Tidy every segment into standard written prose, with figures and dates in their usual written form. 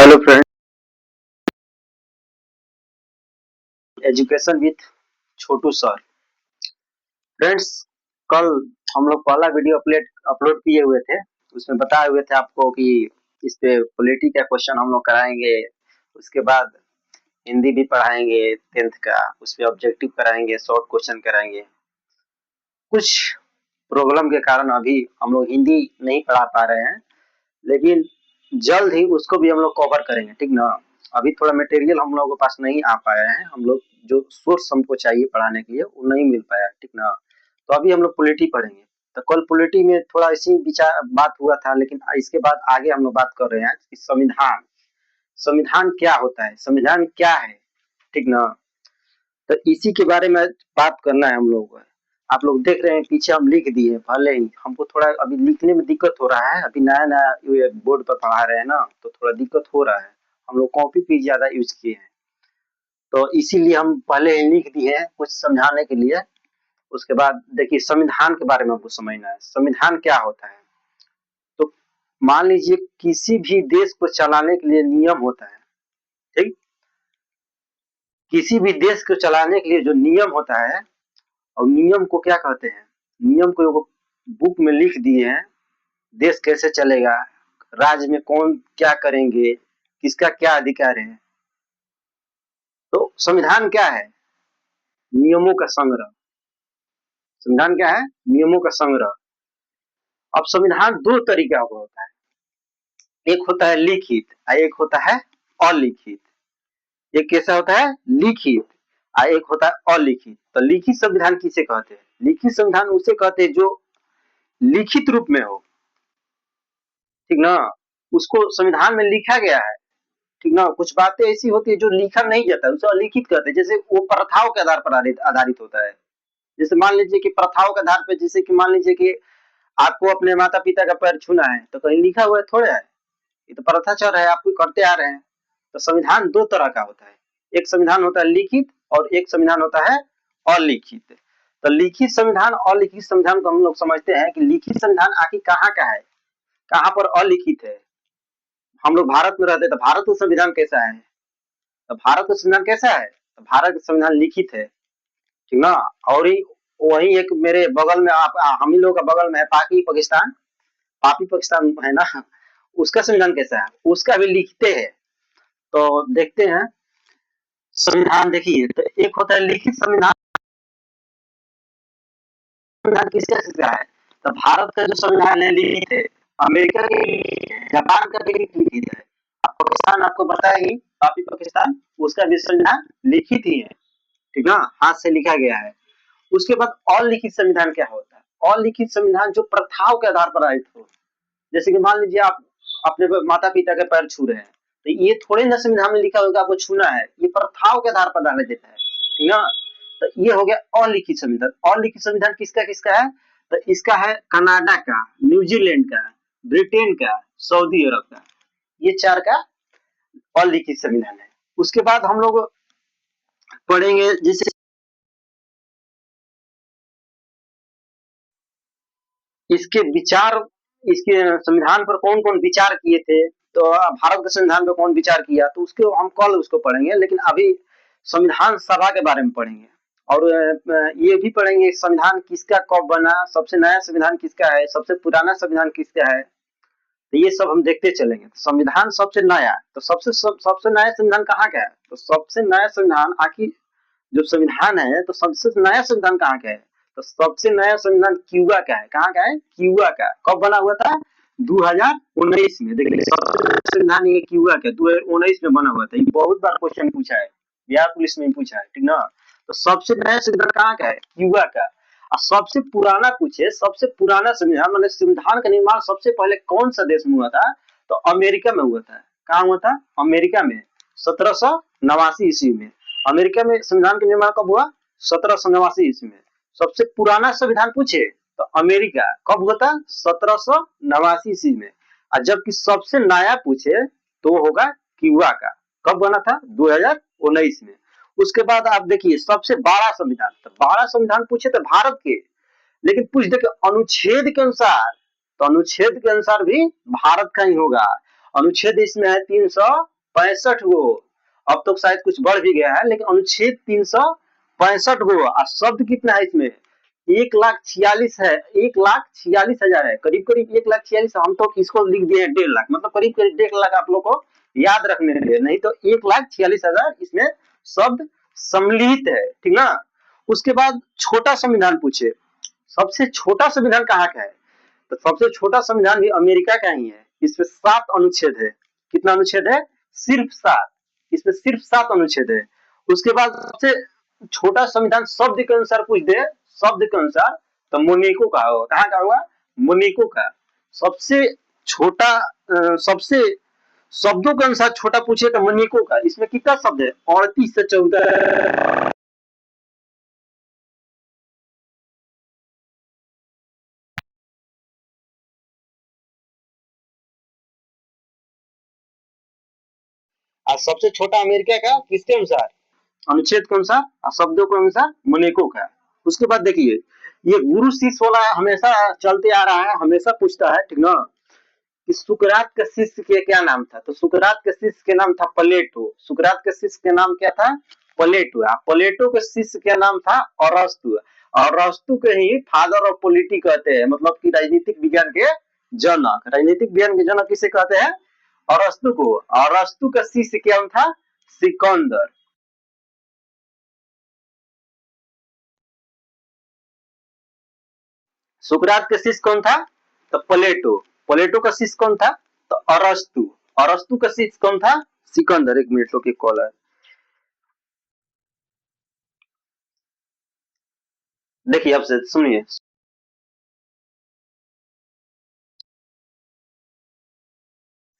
Hello friend, education with Chhotu sir. Friends, कल हम लोग पहला वीडियो अपलोड किए हुए थे। उसमें बताए हुए थे आपको कि इस पे पॉलिटी का क्वेश्चन हम लोग कराएंगे। उसके बाद हिंदी भी पढ़ाएंगे 10th का, उस पे ऑब्जेक्टिव कराएंगे, शॉर्ट क्वेश्चन कराएंगे। कुछ प्रॉब्लम के कारण अभी हम लोग हिंदी नहीं पढ़ा पा रहे हैं, लेकिन जल्द ही उसको भी हम लोग कवर करेंगे, ठीक ना। अभी थोड़ा मटेरियल हम लोगों के पास नहीं आ पाया है, हम लोग जो सोर्स हमको चाहिए पढ़ाने के लिए वो नहीं मिल पाया, ठीक ना। तो अभी हम लोग पॉलिटी पढ़ेंगे। तो कल पॉलिटी में थोड़ा इसी विचार बात हुआ था, लेकिन इसके बाद आगे हम लोग बात कर रहे हैं कि संविधान संविधान क्या होता है, संविधान क्या है, ठीक ना। तो इसी के बारे में बात करना है हम लोगों को। आप लोग देख रहे हैं पीछे हम लिख दिए, भले ही हमको थोड़ा अभी लिखने में दिक्कत हो रहा है, अभी नया नया बोर्ड पर पढ़ा रहे हैं ना, तो थोड़ा दिक्कत हो रहा है। हम लोग कॉपी पे ज्यादा यूज किए हैं, तो इसीलिए हम पहले ही लिख दिए हैं कुछ समझाने के लिए। उसके बाद देखिए, संविधान के बारे में हमको समझना है, संविधान क्या होता है। तो मान लीजिए किसी भी देश को चलाने के लिए नियम होता है, ठीक। किसी भी देश को चलाने के लिए जो नियम होता है, और नियम को क्या कहते हैं, नियम को एगो बुक में लिख दिए हैं। देश कैसे चलेगा, राज्य में कौन क्या करेंगे, किसका क्या अधिकार है। तो संविधान क्या है, नियमों का संग्रह। संविधान क्या है, नियमों का संग्रह। अब संविधान दो तरीका का होता है, एक होता है लिखित और एक होता है अलिखित। एक कैसा होता है, लिखित, और एक होता है अलिखित। तो लिखित संविधान किसे कहते हैं, लिखित संविधान उसे कहते हैं जो लिखित रूप में हो, ठीक ना। उसको संविधान में लिखा गया है, ठीक ना। कुछ बातें ऐसी होती है जो लिखा नहीं जाता है, उसे अलिखित कहते हैं। जैसे वो प्रथाओं के आधार पर आधारित होता है। जैसे मान लीजिए कि प्रथाओं के आधार पर, जैसे कि मान लीजिए कि आपको अपने माता पिता का पैर छूना है, तो कहीं लिखा हुआ है थोड़े है, ये तो प्रथा चल रहा है, आपको करते आ रहे हैं। तो संविधान दो तरह का होता है, एक संविधान होता है लिखित और एक संविधान होता है अलिखित। तो लिखित संविधान अलिखित संविधान को हम लोग समझते हैं कि लिखित संविधान आखिर कहाँ का है, कहाँ पर अलिखित है। हम लोग भारत में रहते हैं, तो भारत का संविधान कैसा है, तो भारत का संविधान कैसा है, तो भारत का संविधान लिखित है, ठीक ना। और ही वही एक मेरे बगल में आप हम ही लोग का बगल में है पाकिस्तान, पापी पाकिस्तान है ना, उसका संविधान कैसा है, उसका भी लिखते हैं। तो देखते हैं संविधान। देखिए, तो एक होता है लिखित संविधान। संविधान किसका किसका है, तो भारत का जो संविधान है लिखित है, अमेरिका के लिखित है, जापान का भी लिखित है, पाकिस्तान आपको पता है ही, पापी पाकिस्तान, उसका भी संविधान लिखित ही है, ठीक ना, हाथ से लिखा गया है। उसके बाद अलिखित संविधान क्या होता है, अलिखित संविधान जो प्रथाओं के आधार पर आधारित हो। जैसे कि मान लीजिए आप अपने माता पिता के पैर छू रहे हैं, तो ये थोड़े ना संविधान में लिखा होगा आपको छूना है, ये प्रथाओं के आधार पर डाला देता है, ठीक ना। तो ये हो गया अलिखित संविधान। अलिखित संविधान किसका किसका है, तो इसका है कनाडा का, न्यूजीलैंड का, ब्रिटेन का, सऊदी अरब का, ये चार का अलिखित संविधान है। उसके बाद हम लोग पढ़ेंगे जैसे इसके विचार, इसके संविधान पर कौन कौन विचार किए थे। तो भारत के संविधान पर कौन विचार किया, तो उसको हम कल उसको पढ़ेंगे, लेकिन अभी संविधान सभा के बारे में पढ़ेंगे। और ये भी पढ़ेंगे संविधान किसका कब बना, सबसे नया संविधान किसका है, सबसे पुराना संविधान किसका है। तो ये सब हम देखते चलेंगे। संविधान सबसे नया, तो सबसे नया संविधान कहाँ का है, तो सबसे नया संविधान आखिर जो संविधान है, तो सबसे नया संविधान कहाँ का है, तो सबसे नया संविधान क्यूबा का है। कहाँ का है, क्यूबा का। कब बना हुआ था, 2019 में। देखिए, सबसे नया संविधान ये क्यूबा का 2019 में बना हुआ था। ये बहुत बार क्वेश्चन पूछा है, बिहार पुलिस में पूछा है, ठीक ना। तो सबसे नया संविधान कहाँ का है, क्यूबा का। और सबसे पुराना पूछे, सबसे पुराना संविधान मतलब संविधान का निर्माण सबसे पहले कौन सा देश में हुआ था, तो अमेरिका में हुआ था। कहाँ हुआ था, अमेरिका में, 1789 ईस्वी में। अमेरिका में संविधान का निर्माण कब हुआ, 1789 ईस्वी में। सबसे पुराना संविधान पूछे तो अमेरिका, कब हुआ था, 1789 ईस्वी में। और जबकि सबसे नया पूछे तो होगा क्यूबा का, कब बना था, 2019 में। उसके बाद आप देखिए सबसे बड़ा संविधान, तो बड़ा संविधान पूछे तो भारत के, लेकिन पूछ दे अनुच्छेद के अनुसार, तो अनुच्छेद के अनुसार भी भारत का ही होगा। अनुच्छेद इसमें है 365 गो, अब तो शायद कुछ बढ़ भी गया है, लेकिन अनुच्छेद 365 गो। और शब्द कितना है इसमें? 1,46,000 है, 1,46,000 है, करीब करीब 1,46,000। हम तो इसको लिख दिए हैं 1.5 लाख, मतलब करीब करीब 1.5 लाख आप लोग को याद रखने के लिए, नहीं तो 1,46,000 इसमें शब्द सम्मिलित है, ठीक ना। उसके बाद छोटा संविधान पूछे, सबसे छोटा संविधान कहाँ का है? तो सबसे छोटा संविधान भी अमेरिका का ही है। इसमें 7 अनुच्छेद है। कितना अनुच्छेद है? सिर्फ 7। इसमें सिर्फ 7 अनुच्छेद है। उसके बाद सबसे छोटा संविधान शब्द के अनुसार पूछ दे, शब्द के अनुसार, तो मोनेको का होगा। कहाँ का होगा? मोनेको का। सबसे छोटा सबसे शब्दों के अनुसार छोटा पूछे तो मोनेको का। इसमें कितना शब्द है? 38 से 14। और सबसे छोटा अमेरिका का किसके अनुसार? अनुच्छेद के अनुसार और शब्दों के अनुसार मोनेको का। उसके बाद देखिए, ये गुरु शिष्य वाला हमेशा चलते आ रहा है, हमेशा पूछता है, ठीक ना, कि सुकरात के शिष्य के क्या नाम था? तो सुकरात के शिष्य के नाम था प्लेटो। सुकरात के शिष्य के नाम क्या था? प्लेटो। प्लेटो के शिष्य का नाम था अरस्तु। और अरस्तु के ही फादर ऑफ पॉलिटी कहते हैं, मतलब कि राजनीतिक विज्ञान के जनक। राजनीतिक विज्ञान के जनक किसे कहते हैं? अरस्तु को। अरस्तु का शिष्य क्या नाम था? सिकंदर। सुकरात के शिष्य कौन था? तो प्लेटो। प्लेटो का शिष्य कौन था? तो अरस्तु। अरस्तु का शिष्य कौन था? सिकंदर। एक मिनट की कॉल है, देखिए अब से सुनिए।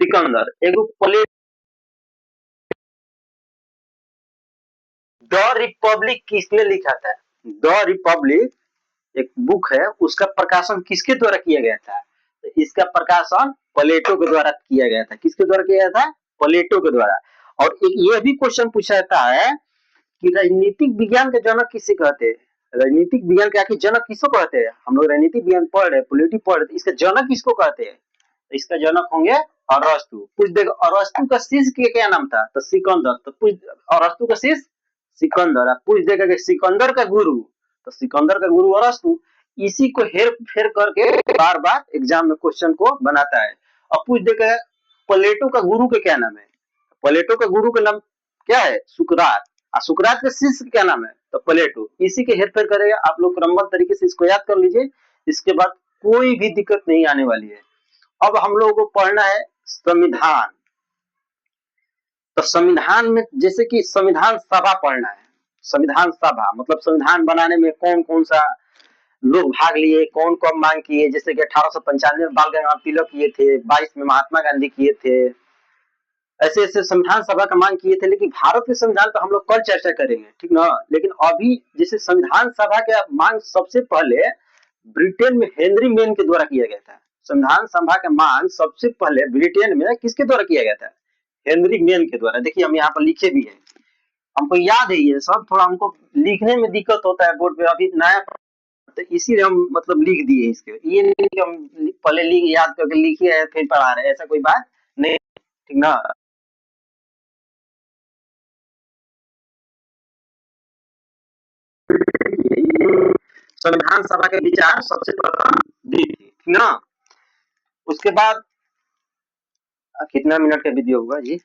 सिकंदर एक प्लेट। द रिपब्लिक किसने लिखा था? द रिपब्लिक एक बुक है, उसका प्रकाशन किसके द्वारा किया गया था? तो इसका प्रकाशन प्लेटो के द्वारा किया गया था। किसके द्वारा किया गया था? प्लेटो के द्वारा। और एक ये भी क्वेश्चन पूछा जाता है कि राजनीतिक विज्ञान के जनक किसे कहते हैं? राजनीतिक विज्ञान के आखिर जनक किसको कहते हैं? हम लोग राजनीतिक विज्ञान पढ़ रहे, पॉलिटी पढ़ रहे, इसका जनक किसको कहते हैं? तो इसका जनक होंगे अरस्तु। पूछ देगा अरस्तु का शिष्य के क्या नाम था? तो सिकंदर। तो पूछ अरस्तु का शिष्य सिकंदर। पूछ देगा कि सिकंदर का गुरु, तो सिकंदर का गुरु अरस्तु। इसी को हेर फेर करके बार बार एग्जाम में क्वेश्चन को बनाता है। अब पूछ देगा प्लेटो का गुरु के क्या नाम है? प्लेटो का गुरु का नाम क्या है? सुकरात। और सुकरात के शिष्य क्या नाम है? तो प्लेटो। इसी के हेरफेर करेगा। आप लोग क्रमबद्ध तरीके से इसको याद कर लीजिए, इसके बाद कोई भी दिक्कत नहीं आने वाली है। अब हम लोगों को पढ़ना है संविधान। तो संविधान में जैसे कि संविधान सभा पढ़ना है। संविधान सभा मतलब संविधान बनाने में कौन कौन सा लोग भाग लिए, कौन कौन मांग किए। जैसे कि 1895 में बाल गंगाधर तिलक किए थे, 22 में महात्मा गांधी किए थे, ऐसे ऐसे संविधान सभा का मांग किए थे। लेकिन भारत के संविधान पर हम लोग कल चर्चा करेंगे, ठीक ना। लेकिन अभी जैसे संविधान सभा का मांग सबसे पहले ब्रिटेन में हेनरी मेन के द्वारा किया गया था। संविधान सभा का मांग सबसे पहले ब्रिटेन में किसके द्वारा किया गया था? हेनरी मेन के द्वारा। देखिए हम यहाँ पर लिखे भी हैं, हमको याद है ये सब। थोड़ा हमको लिखने में दिक्कत होता है बोर्ड पे, अभी नया, तो इसीलिए हम मतलब लिख दिए इसके। ये नहीं कि हम पहले लिख याद करके लिखे है फिर पढ़ा रहे, ऐसा कोई बात नहीं, ठीक ना। संविधान सभा के विचार सबसे प्रथम दी थी, ठीक ना। उसके बाद कितना मिनट का वीडियो होगा जी?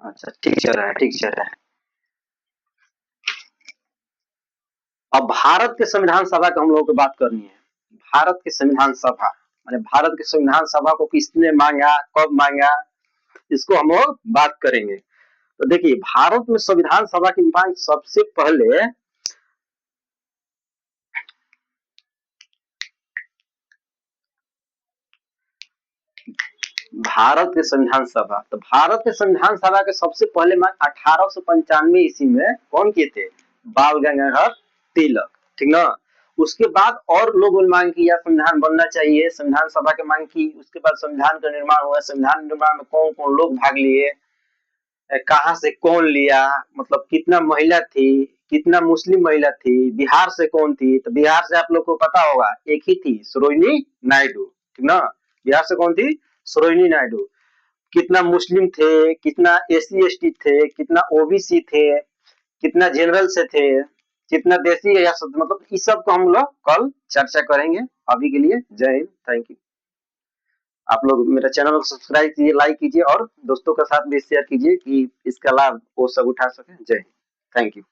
अच्छा ठीक चल रहा है, ठीक चल रहा है। अब भारत के संविधान सभा की हम लोगों को बात करनी है। भारत के संविधान सभा माने भारत के संविधान सभा को किसने मांगा, कब मांगा, इसको हम लोग बात करेंगे। तो देखिए भारत में संविधान सभा की मांग सबसे पहले भारत के संविधान सभा, तो भारत के संविधान सभा के सबसे पहले मांग 1895 ईस्वी में कौन किए थे? बाल गंगाधर तिलक, ठीक ना। उसके बाद और लोगों ने मांग किया संविधान बनना चाहिए, संविधान सभा की मांग की। उसके बाद संविधान का निर्माण हुआ। संविधान निर्माण में कौन कौन लोग भाग लिए, कहाँ से कौन लिया, मतलब कितना महिला थी, कितना मुस्लिम महिला थी, बिहार से कौन थी, तो बिहार से आप लोग को पता होगा एक ही थी, सरोजिनी नायडू, ठीक ना। बिहार से कौन थी, सरोजिनी नायडू। कितना मुस्लिम थे, कितना एससी एसटी थे, कितना ओबीसी थे, कितना जनरल से थे, कितना देसी या मतलब इस सब को हम लोग कल चर्चा करेंगे। अभी के लिए जय हिंद, थैंक यू। आप लोग मेरा चैनल को सब्सक्राइब कीजिए, लाइक कीजिए और दोस्तों के साथ भी शेयर कीजिए कि इसका लाभ वो सब उठा सके। जय हिंद, थैंक यू।